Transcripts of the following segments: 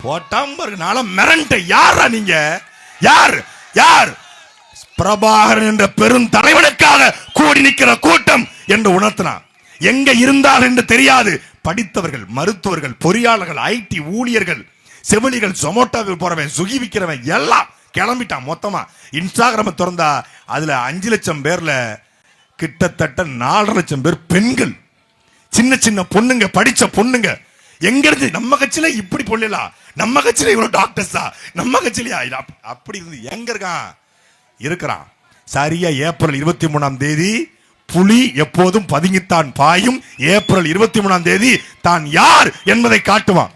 போட்டாம்பர்னால மிரண்ட யாரா நீங்க? யார் யார்? பிரபாகரன் என்ற பெரும் தலைவனுக்காக கூடி நிற்கிற கூட்டம் என்று உணர்த்தினான். எங்க இருந்தால் என்று தெரியாது. படித்தவர்கள், மருத்துவர்கள், பொறியாளர்கள், ஐடி ஊழியர்கள், செவிலிகள், ஜொமோட்டோவில் போறவன், சுகி விக்கிறவன் எல்லாம் கிளம்பிட்டான். மொத்தமா இன்ஸ்டாகிராம திறந்தா அதுல 5 லட்சம் பேர்ல கிட்டத்தட்ட 4.5 லட்சம் பேர் பெண்கள், சின்ன சின்ன பொண்ணுங்க, படிச்ச பொண்ணுங்க. எங்க இருந்து? நம்ம கட்சியில இப்படி பொண்ணலாம், நம்ம கட்சியில இவ்வளவு டாக்டர்ஸா, நம்ம கட்சியிலயா அப்படி இருந்து எங்க இருக்கிறான். சரியா ஏப்ரல் 23ஆம் தேதி புலி எப்போதும் பதுங்கித்தான் பாயும். ஏப்ரல் 23ஆம் தேதி தான் யார் என்பதை காட்டுவான்.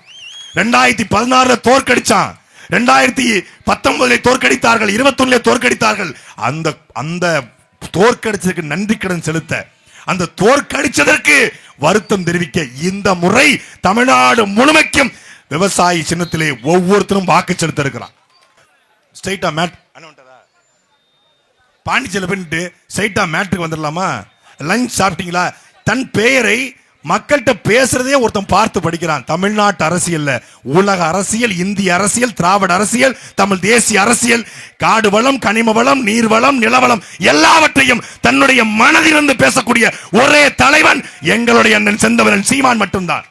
2016 தோற்கடிச்சான், 2019 தோற்கடித்தார்கள், 21 தோற்கடித்தார்கள். அந்த தோற்கடிச்சதுக்கு நன்றி கடன் செலுத்த, அந்த தோற்கடிச்சதற்கு வருத்தம் தெரிவிக்க இந்த முறை தமிழ்நாடு முழுமைக்கும் விவசாயி சின்னத்திலே ஒவ்வொருத்தரும் வாக்கு செலுத்த இருக்கிறான். ஸ்ட்ரைட்டா மேட் பாண்டிச்சேரியில் போயிட்டு ஸ்ட்ரைட்டா மேட்டுக்கு வந்துடலாமா? லஞ்ச் சாப்பிட்டீங்களா? தன் பெயரை மக்கள்கிட்ட பேசுறதே ஒருத்தன் பார்த்து படிக்கிறான். தமிழ்நாட்டு அரசியல், உலக அரசியல், இந்திய அரசியல், திராவிட அரசியல், தமிழ் தேசிய அரசியல், காடு வளம், கனிம வளம், நீர் வளம், நிலவளம் எல்லாவற்றையும் தன்னுடைய மனதிலிருந்து பேசக்கூடிய ஒரே தலைவன் எங்களுடைய அண்ணன் செந்தமிழன் சீமான் மட்டும்தான்.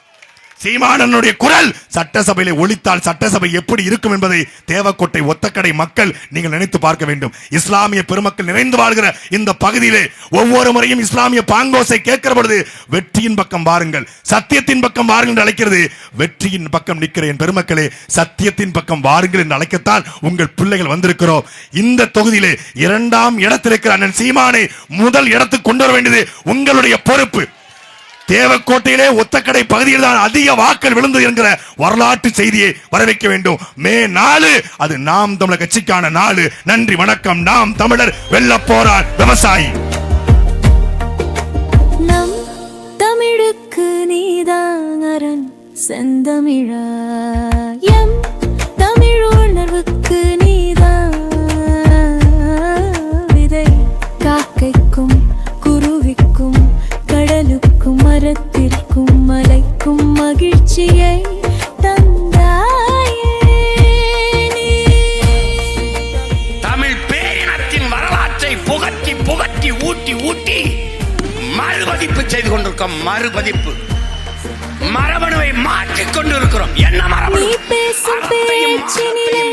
சீமானனுடைய குரல் சட்டசபையிலே ஒலித்தால் சட்டசபை எப்படி இருக்கும் என்பதை தேவக்கோட்டை ஒத்தக்கடை மக்கள் நீங்கள் நினைத்து பார்க்க வேண்டும். இஸ்லாமிய பெருமக்கள் நிறைந்து வாழ்கிற இந்த பகுதியிலே ஒவ்வொரு முறையும் இஸ்லாமிய பாங்கோசை கேட்கிற பொழுது வெற்றியின் பக்கம் வாருங்கள், சத்தியத்தின் பக்கம் வாருங்கள் என்று அழைக்கிறது. வெற்றியின் பக்கம் நிற்கிற என் பெருமக்களே, சத்தியத்தின் பக்கம் வாருங்கள் என்று அழைக்கத்தான் உங்கள் பிள்ளைகள் வந்திருக்கிறோம். இந்த தொகுதியிலே 2ஆம் இடத்தில் இருக்கிற அண்ணன் சீமானை முதல் இடத்துக்கு கொண்டு வர வேண்டியது உங்களுடைய பொறுப்பு. தேவக்கோட்டையிலே ஒத்தக்கடை பகுதியில் தான் அதிக வாக்கள் விழுந்தது என்கிற வரலாற்று செய்தியை வரவேற்க வேண்டும். மே 4 அது நாம் தமிழர் கட்சிக்கான நாள். நன்றி, வணக்கம். நாம் தமிழர் வெல்ல போரான் விவசாயி. நம் தமிழுக்கு நீதான் அரண் செந்தமிழாய், எம் தமிழ் உணர்வுக்கு நீதான் விதை. காக்கைக்கும் குருவிக்கும் கடலுக்கும் மரத்திற்கும் மலைக்கும் மகிழ்ச்சியை தந்தாயே. தமிழ் பேரினத்தின் வரலாற்றை புகட்டி புகட்டி ஊட்டி ஊட்டி மறுபதிப்பு செய்து கொண்டிருக்கிறோம். மறுபதிப்பு மரபணுவை மாற்றிக் கொண்டிருக்கிறோம். என்ன மரபணு? நீ பேசும் பேச்சினிலே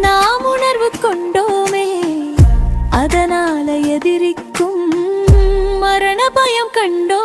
நாம் உணர்வு கொண்டோமே, அதனால எதிரிக்கும் மரண பயம் கண்டோ.